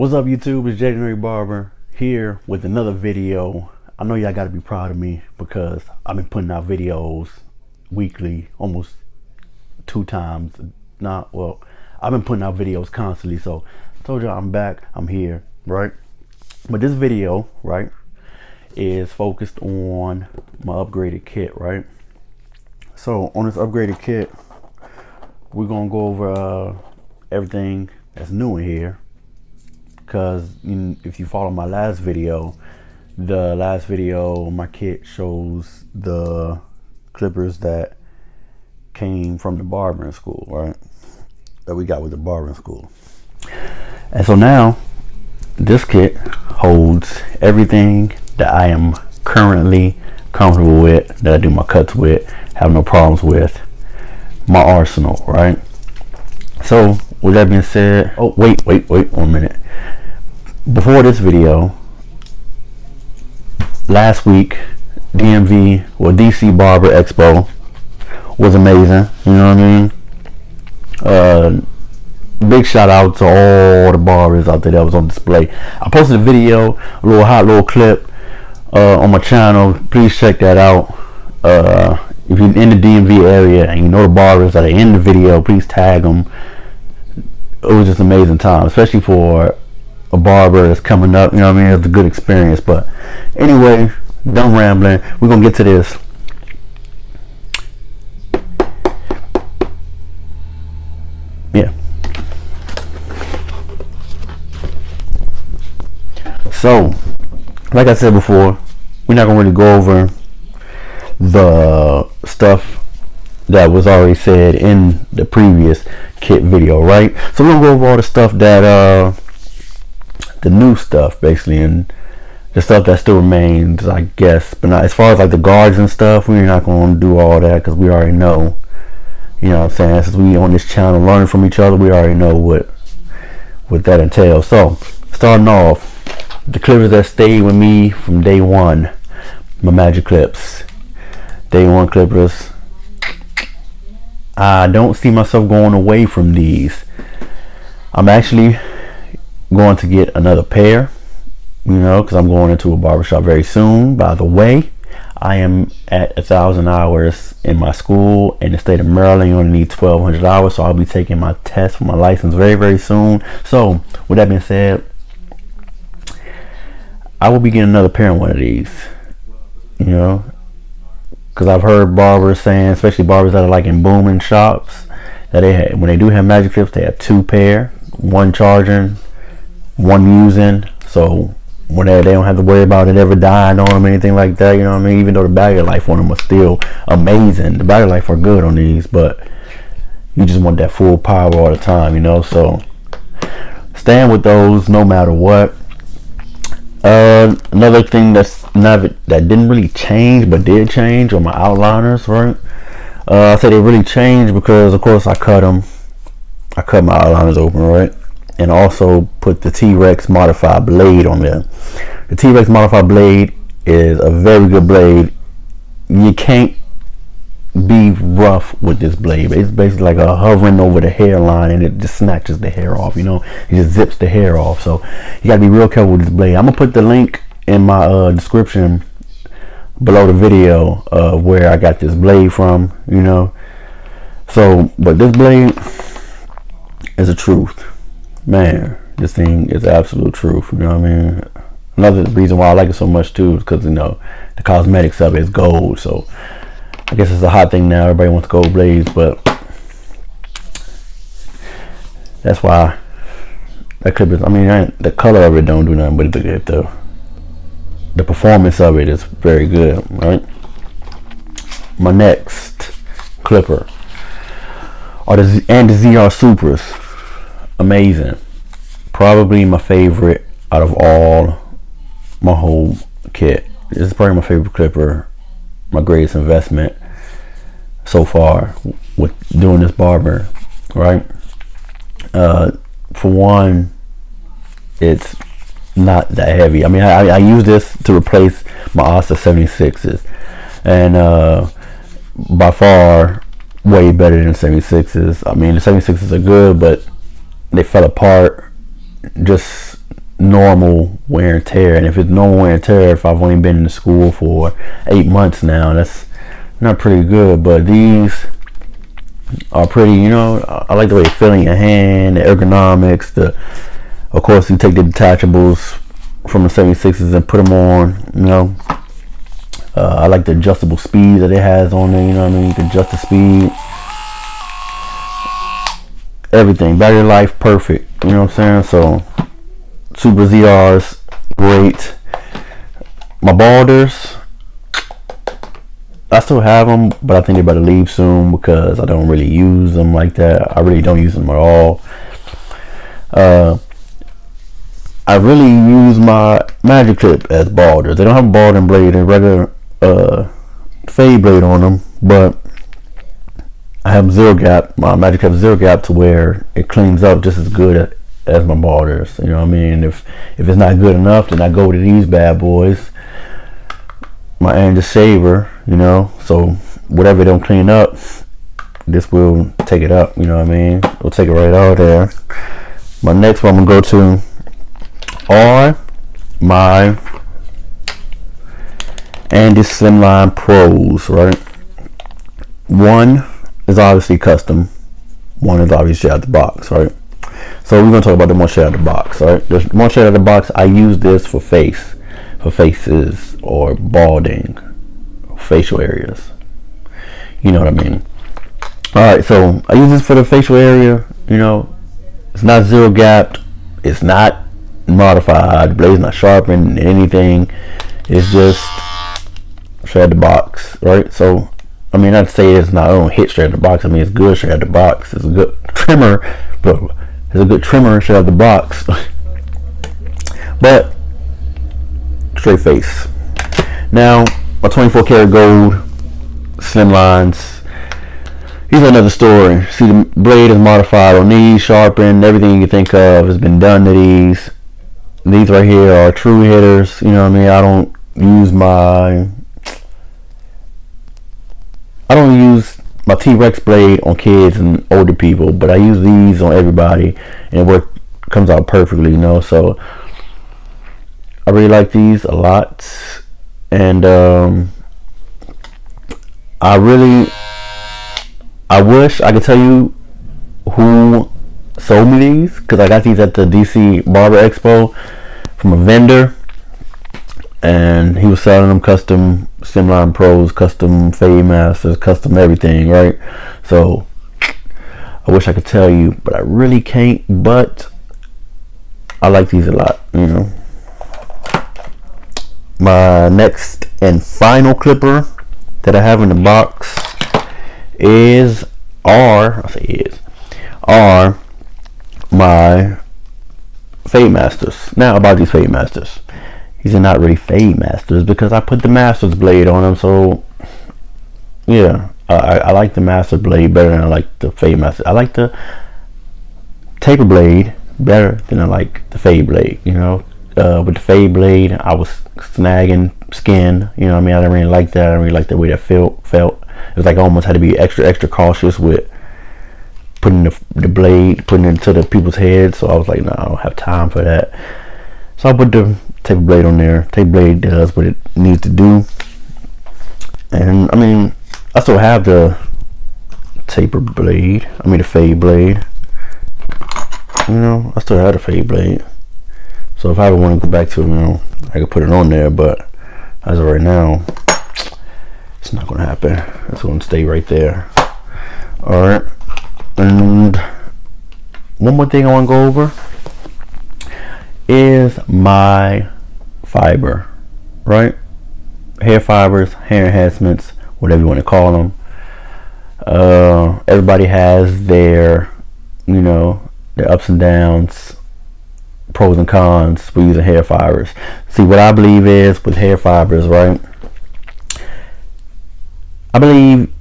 What's up, YouTube? It's January Barber here with another video. I know y'all gotta be proud of me because I've been putting out videos weekly, almost 2 times. I've been putting out videos constantly. So I told y'all I'm back, I'm here, right? But this video, right, is focused on my upgraded kit, right? So on this upgraded kit, we're gonna go over everything that's new in here. Because if you follow my last video, my kit shows the clippers that came from the barbering school, right? That we got with the barbering school. And so now this kit holds everything that I am currently comfortable with, that I do my cuts with, have no problems with, my arsenal, right? So with that being said, oh wait 1 minute. Before this video, last week, DC Barber Expo was amazing. You know what I mean? Big shout out to all the barbers out there that was on display. I posted a video, a little clip on my channel. Please check that out. If you're in the DMV area and you know the barbers that are in the video, please tag them. It was just an amazing time, especially for a barber that's coming up. You know what I mean? It's a good experience. But anyway, done rambling. We're gonna get to this. Yeah. So, like I said before, we're not gonna really go over the stuff that was already said in the previous kit video, right? So we're gonna go over all the stuff that the new stuff basically, and the stuff that still remains, I guess. But not, as far as like the guards and stuff, we're not going to do all that because we already know, you know what I'm saying? Since we on this channel learning from each other, we already know what that entails. So starting off, the clippers that stayed with me from day one, my magic clips, day one clippers. I don't see myself going away from these. I'm actually going to get another pair, you know, because I'm going into a barbershop very soon. By the way, I am at 1,000 hours in my school in the state of Maryland. You only need 1,200 hours, so I'll be taking my test for my license very soon. So with that being said, I will be getting another pair of one of these, you know, because I've heard barbers saying, especially barbers that are like in booming shops, that when they do have magic clips, they have 2 pair, one charging, one using, so when they don't have to worry about it ever dying on them, anything like that. You know what I mean? Even though the battery life on them are still amazing, the battery life are good on these, but you just want that full power all the time, you know. So staying with those no matter what. Another thing that didn't really change but did change are my outliners, right? I say they really changed because of course I cut my outliners open, right? And also put the Trex modified blade on there. The Trex modified blade is a very good blade. You can't be rough with this blade. It's basically like a hovering over the hairline, and it just snatches the hair off, you know. It just zips the hair off. So you gotta be real careful with this blade. I'm gonna put the link in my description below the video of where I got this blade from, you know. So, but this blade is the truth. Man, this thing is absolute truth, you know what I mean? Another reason why I like it so much too is because, you know, the cosmetics of it is gold. So I guess it's a hot thing now. Everybody wants gold blades, but that's why that clip is, I mean, the color of it don't do nothing, but the performance of it is very good, right? My next clipper are the ZR Supras. Amazing. Probably my favorite out of all my whole kit. This is probably my favorite clipper, my greatest investment so far with doing this barber, right? For one, it's not that heavy. I mean, I use this to replace my Asta 76s, and by far way better than 76s. I mean, the 76s are good, but they fell apart just normal wear and tear. And if it's normal wear and tear, if I've only been in the school for 8 months now, that's not pretty good. But these are pretty, you know, I like the way they feel in your hand, the ergonomics, of course you take the detachables from the 76s and put them on, you know. I like the adjustable speed that it has on there, you know what I mean? You can adjust the speed, everything, battery life perfect, you know what I'm saying? So Super ZRs, great. My balders, I still have them, but I think they're about to leave soon because I don't really use them like that. I really don't use them at all. I really use my Magic Clip as balders. They don't have a balding blade and regular fade blade on them, but I have zero gap. My Magic Clip zero gap to where it cleans up just as good as my balders. You know what I mean? If it's not good enough, then I go to these bad boys. My Angel Shaver, you know, so whatever don't clean up, this will take it up, you know what I mean? We'll take it right out there. My next one I'm gonna go to are my Andy Slimline Pros, right? One is obviously custom, one is obviously out the box, right? So we're gonna talk about the one straight out the box, right? The one straight out the box, I use this for faces or balding, facial areas, you know what I mean? Alright, so I use this for the facial area, you know. It's not zero gapped, it's not modified, the blade's not sharpened anything, it's just straight out the box, right? So I mean, not to say it's not, I don't hit straight out the box, I mean it's good straight out the box, it's a good trimmer, but it's a good trimmer straight out the box. But straight face. Now my 24 karat gold slim lines, these are another story. See, the blade is modified on these, sharpened, everything you can think of has been done to these. These right here are true hitters, you know what I mean? I don't use my Trex blade on kids and older people, but I use these on everybody and it comes out perfectly, you know. So I really like these a lot, and I wish I could tell you who sold me these, because I got these at the DC Barber Expo from a vendor, and he was selling them custom Slimline Pros, custom Fade Masters, custom everything, right? So I wish I could tell you, but I really can't. But I like these a lot, you know. My next and final clipper that I have in the box are my Fade Masters. Now about these Fade Masters, these are not really Fade Masters because I put the Masters blade on them. So yeah, I like the Master blade better than I like the Fade Master. I like the taper blade better than I like the Fade blade, you know. With the Fade blade, I was snagging skin, you know what I mean? I didn't really like that. I didn't really like the way that felt. It was like I almost had to be extra cautious with putting the blade, putting it into the people's heads. So I was like, no, I don't have time for that. So I put the taper blade on there. Taper blade does what it needs to do. And I mean, I still have the taper blade. I mean the Fade blade. You know, I still have the Fade blade. So if I ever want to go back to it, you know, I could put it on there. But as of right now, it's not going to happen. It's going to stay right there. All right. And one more thing I want to go over is my fiber, right? Hair fibers, hair enhancements, whatever you want to call them. Everybody has their, you know, their ups and downs, pros and cons for using hair fibers. See, what I believe is with hair fibers, right? I believe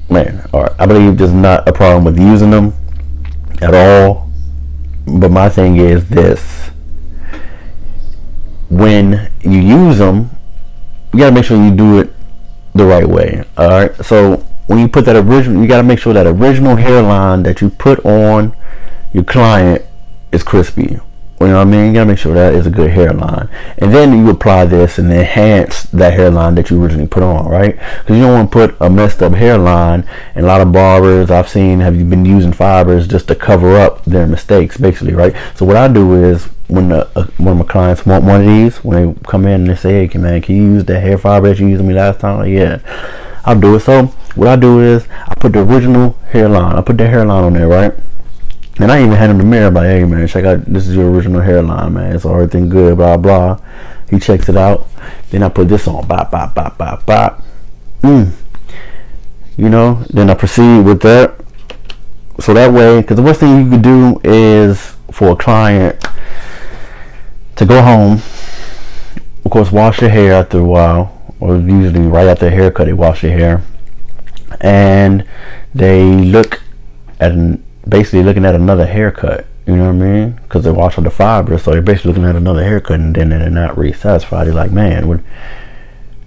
there's not a problem with using them at all. But my thing is this: when you use them, you gotta make sure you do it the right way. All right. So when you put that original, you gotta make sure that original hairline that you put on your client is crispy. You know what I mean? You gotta make sure that is a good hairline. And then you apply this and enhance that hairline that you originally put on, right? Because you don't want to put a messed up hairline. And a lot of barbers I've seen have been using fibers just to cover up their mistakes, basically, right? So what I do is, when one of my clients want one of these, when they come in and they say, hey man, can you use the hair fiber that you used on me last time? Like, yeah, I'll do it. So what I do is I put the original hairline. I put the hairline on there, right? And I even hand him the mirror, like, hey man, check out, this is your original hairline, man. So everything good, blah blah. He checks it out. Then I put this on, bop bop bop bop bop. You know. Then I proceed with that. So that way, because the worst thing you could do is for a client to go home, of course, wash your hair after a while, or usually right after a haircut, they wash your hair, and they look at basically looking at another haircut, you know what I mean? Because they wash out the fibers, so they're basically looking at another haircut, and then they're not really satisfied. They're like, man,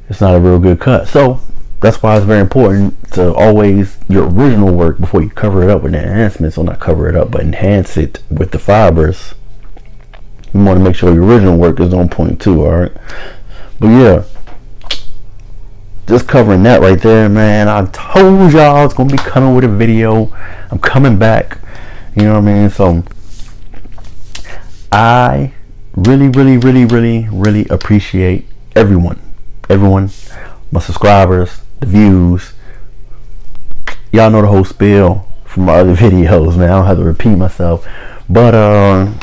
it's not a real good cut. So that's why it's very important to always your original work before you cover it up with the enhancements, or not cover it up, but enhance it with the fibers. You want to make sure your original work is on point too, alright? But yeah, just covering that right there, man. I told y'all I was gonna be coming with a video. I'm coming back, you know what I mean? So I really appreciate everyone, my subscribers, the views. Y'all know the whole spiel from my other videos, man. I don't have to repeat myself, but I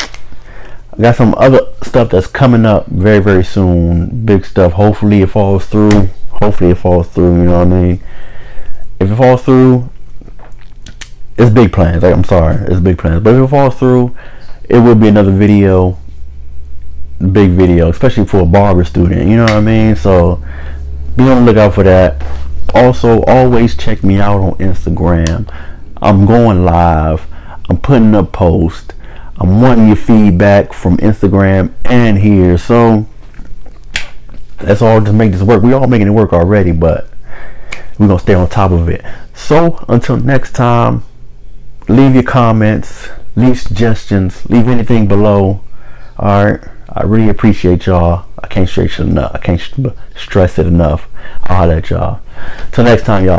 got some other stuff that's coming up very soon. Big stuff. Hopefully it falls through. You know what I mean? If it falls through, it's big plans. Like, I'm sorry, it's big plans. But if it falls through, it will be another video, big video, especially for a barber student. You know what I mean? So be on the lookout for that. Also, always check me out on Instagram. I'm going live. I'm putting up posts. I'm wanting your feedback from Instagram and here. So that's all to make this work. We all making it work already, but we're gonna stay on top of it. So until next time, leave your comments, leave suggestions, leave anything below. Alright, I really appreciate y'all. I can't stress it enough. I'll holler at y'all. Till next time, y'all.